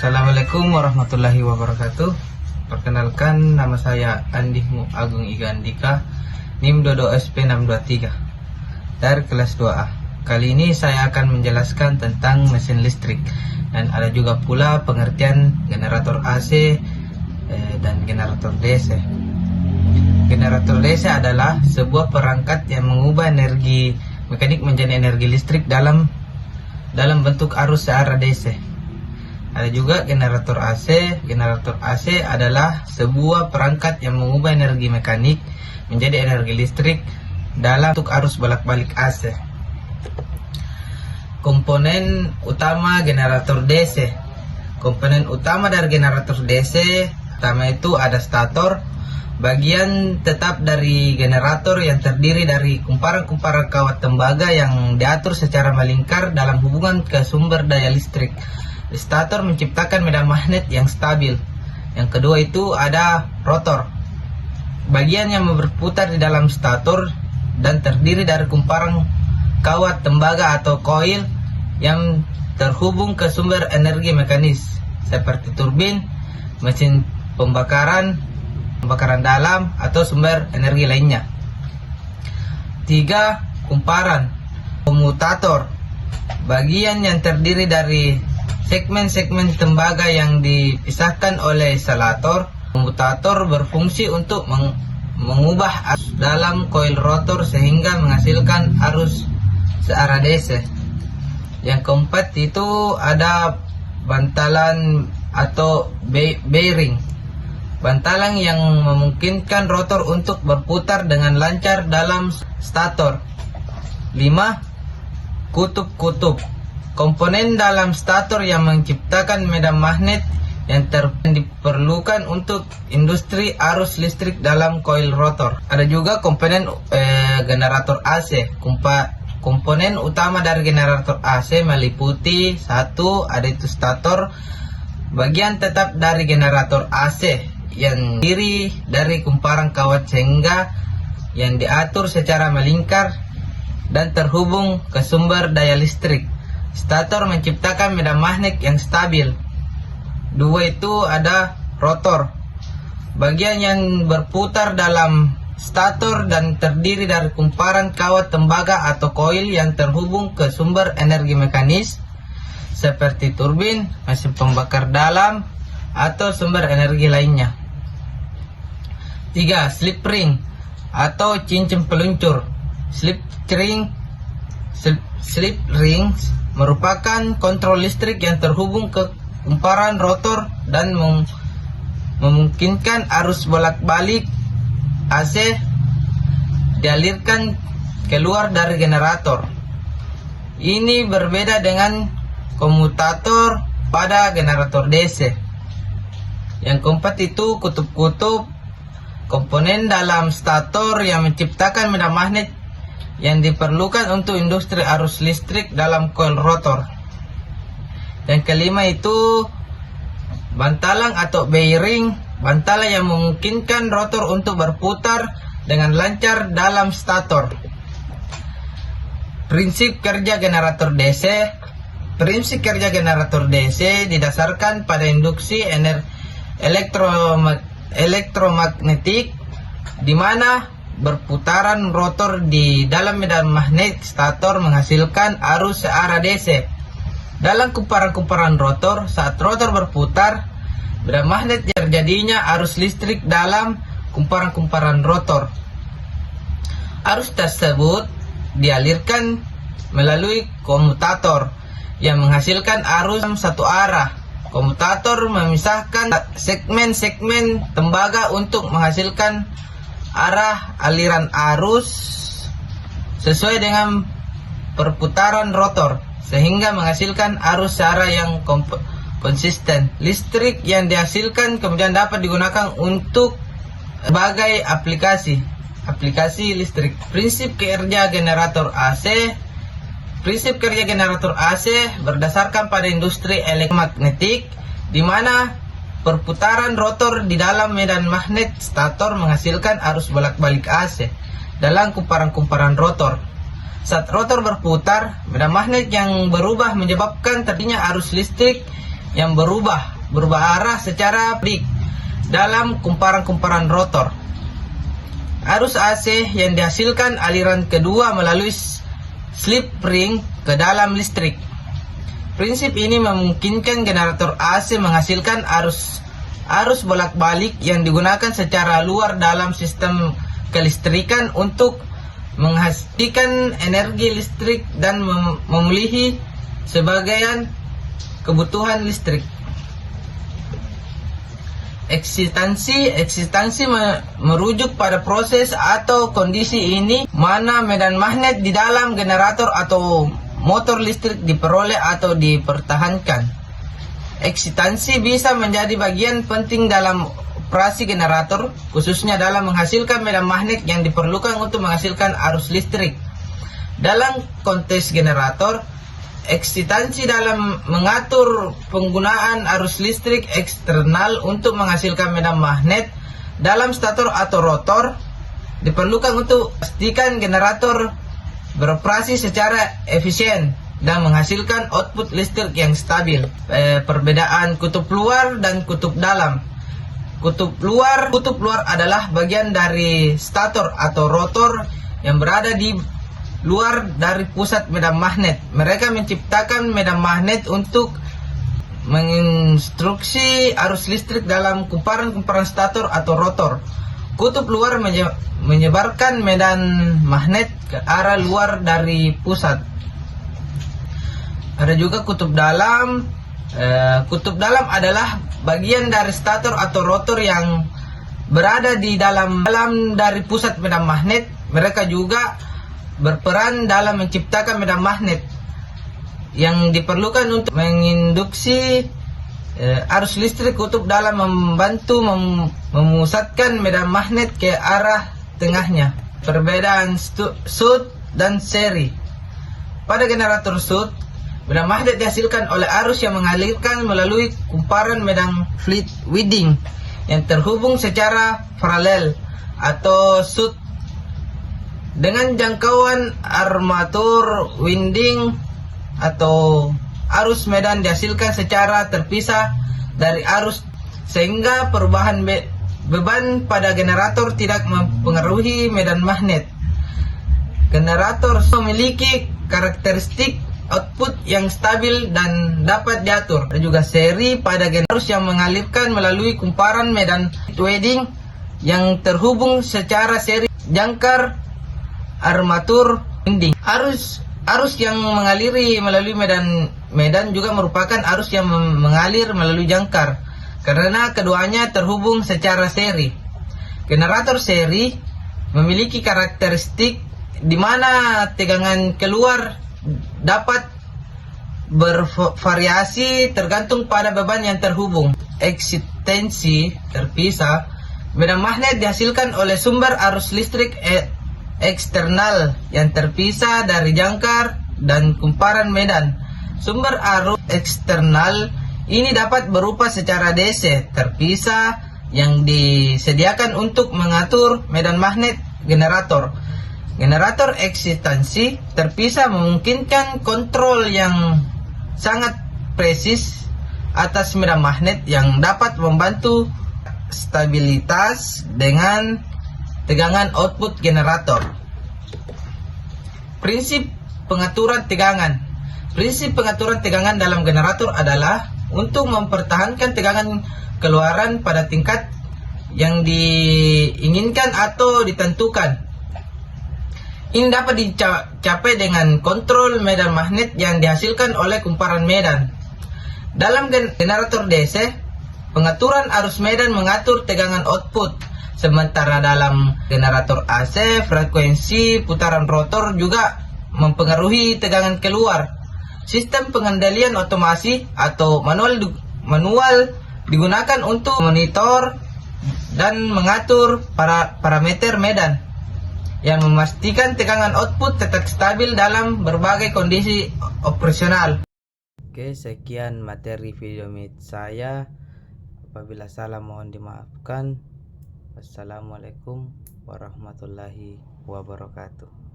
Assalamualaikum warahmatullahi wabarakatuh. Perkenalkan, nama saya Andi Agung Iga Andika, NIM Dodo SP 623 dari kelas 2A. Kali ini saya akan menjelaskan tentang mesin listrik dan ada juga pula pengertian generator AC dan generator DC. Generator DC adalah sebuah perangkat yang mengubah energi mekanik menjadi energi listrik dalam bentuk arus searah DC. Ada juga generator AC. Generator AC adalah sebuah perangkat yang mengubah energi mekanik menjadi energi listrik dalam bentuk arus bolak-balik AC. Komponen utama generator DC. Komponen utama dari generator DC pertama itu ada stator, bagian tetap dari generator yang terdiri dari kumparan-kumparan kawat tembaga yang diatur secara melingkar dalam hubungan ke sumber daya listrik. Stator menciptakan medan magnet yang stabil. Yang kedua itu ada rotor, bagian yang berputar di dalam stator dan terdiri dari kumparan kawat tembaga atau koil yang terhubung ke sumber energi mekanis seperti turbin, mesin pembakaran dalam atau sumber energi lainnya. 3. Kumparan komutator, bagian yang terdiri dari segmen-segmen tembaga yang dipisahkan oleh isolator. Komutator berfungsi untuk mengubah arus dalam koil rotor sehingga menghasilkan arus searah DC. Yang keempat itu ada bantalan atau bearing, bantalan yang memungkinkan rotor untuk berputar dengan lancar dalam stator. 5. Kutub-kutub, komponen dalam stator yang menciptakan medan magnet yang diperlukan untuk industri arus listrik dalam koil rotor. Ada juga komponen generator AC. Komponen utama dari generator AC meliputi 1. Ada itu stator, bagian tetap dari generator AC yang terdiri dari kumparan kawat sehingga yang diatur secara melingkar dan terhubung ke sumber daya listrik. Stator menciptakan medan magnet yang stabil. 2 itu ada rotor, bagian yang berputar dalam stator dan terdiri dari kumparan kawat tembaga atau koil yang terhubung ke sumber energi mekanis seperti turbin, mesin pembakar dalam atau sumber energi lainnya. 3. Slip ring atau cincin peluncur. Slip rings merupakan kontrol listrik yang terhubung ke kumparan rotor dan memungkinkan arus bolak-balik AC dialirkan keluar dari generator. Ini berbeda dengan komutator pada generator DC. Yang keempat itu kutub-kutub, komponen dalam stator yang menciptakan medan magnet yang diperlukan untuk industri arus listrik dalam koil rotor. Yang kelima itu bantalan atau bearing, bantalan yang memungkinkan rotor untuk berputar dengan lancar dalam stator. Prinsip kerja generator DC. Prinsip kerja generator DC didasarkan pada induksi elektromagnetik, di mana berputaran rotor di dalam medan magnet stator menghasilkan arus searah DC. Dalam kumparan-kumparan rotor, saat rotor berputar, medan magnet terjadinya arus listrik dalam kumparan-kumparan rotor. Arus tersebut dialirkan melalui komutator yang menghasilkan arus satu arah. Komutator memisahkan segmen-segmen tembaga untuk menghasilkan arah aliran arus sesuai dengan perputaran rotor sehingga menghasilkan arus searah yang konsisten. Listrik yang dihasilkan kemudian dapat digunakan untuk berbagai aplikasi listrik. Prinsip kerja generator AC. Prinsip kerja generator AC berdasarkan pada industri elektromagnetik, di mana perputaran rotor di dalam medan magnet stator menghasilkan arus bolak-balik AC dalam kumparan-kumparan rotor. Saat rotor berputar, medan magnet yang berubah menyebabkan terjadinya arus listrik yang berubah arah secara peak dalam kumparan-kumparan rotor. Arus AC yang dihasilkan aliran kedua melalui slip ring ke dalam listrik. Prinsip ini memungkinkan generator AC menghasilkan arus bolak-balik yang digunakan secara luar dalam sistem kelistrikan untuk menghasilkan energi listrik dan memenuhi sebagian kebutuhan listrik. Eksistansi merujuk pada proses atau kondisi ini mana medan magnet di dalam generator atau motor listrik diperoleh atau dipertahankan. Eksistansi bisa menjadi bagian penting dalam operasi generator, khususnya dalam menghasilkan medan magnet yang diperlukan untuk menghasilkan arus listrik. Dalam konteks generator, eksistansi dalam mengatur penggunaan arus listrik eksternal untuk menghasilkan medan magnet dalam stator atau rotor diperlukan untuk memastikan generator beroperasi secara efisien dan menghasilkan output listrik yang stabil. Perbedaan kutub luar dan kutub dalam. Kutub luar adalah bagian dari stator atau rotor yang berada di luar dari pusat medan magnet. Mereka menciptakan medan magnet untuk menginstruksi arus listrik dalam kumparan-kumparan stator atau rotor. Kutub luar menyebarkan medan magnet ke arah luar dari pusat. Ada juga kutub dalam. Kutub dalam adalah bagian dari stator atau rotor yang berada di dalam dari pusat medan magnet. Mereka juga berperan dalam menciptakan medan magnet yang diperlukan untuk menginduksi arus listrik. Kutub dalam membantu memusatkan medan magnet ke arah tengahnya. Perbedaan shunts dan seri. Pada generator shunts, medan magnet dihasilkan oleh arus yang mengalirkan melalui kumparan medan fleet winding yang terhubung secara paralel atau shunts dengan jangkauan armatur winding, atau arus medan dihasilkan secara terpisah dari arus sehingga perubahan beban pada generator tidak mempengaruhi medan magnet. Generator memiliki karakteristik output yang stabil dan dapat diatur. Ada juga seri pada generator yang mengalirkan melalui kumparan medan winding yang terhubung secara seri jangkar armatur winding. Arus yang mengaliri melalui medan juga merupakan arus yang mengalir melalui jangkar karena keduanya terhubung secara seri. Generator seri memiliki karakteristik di mana tegangan keluar dapat bervariasi tergantung pada beban yang terhubung. Eksistensi terpisah. Medan magnet dihasilkan oleh sumber arus listrik eksternal yang terpisah dari jangkar dan kumparan medan. Sumber arus eksternal ini dapat berupa secara DC terpisah yang disediakan untuk mengatur medan magnet generator. Generator eksistensi terpisah memungkinkan kontrol yang sangat presis atas medan magnet yang dapat membantu stabilitas dengan tegangan output generator. Prinsip pengaturan tegangan. Prinsip pengaturan tegangan dalam generator adalah untuk mempertahankan tegangan keluaran pada tingkat yang diinginkan atau ditentukan. Ini dapat dicapai dengan kontrol medan magnet yang dihasilkan oleh kumparan medan. Dalam generator DC, pengaturan arus medan mengatur tegangan output. Sementara dalam generator AC, frekuensi putaran rotor juga mempengaruhi tegangan keluar. Sistem pengendalian otomasi atau manual digunakan untuk monitor dan mengatur parameter medan yang memastikan tegangan output tetap stabil dalam berbagai kondisi operasional. Oke, sekian materi video saya. Apabila salah mohon dimaafkan. Wassalamualaikum warahmatullahi wabarakatuh.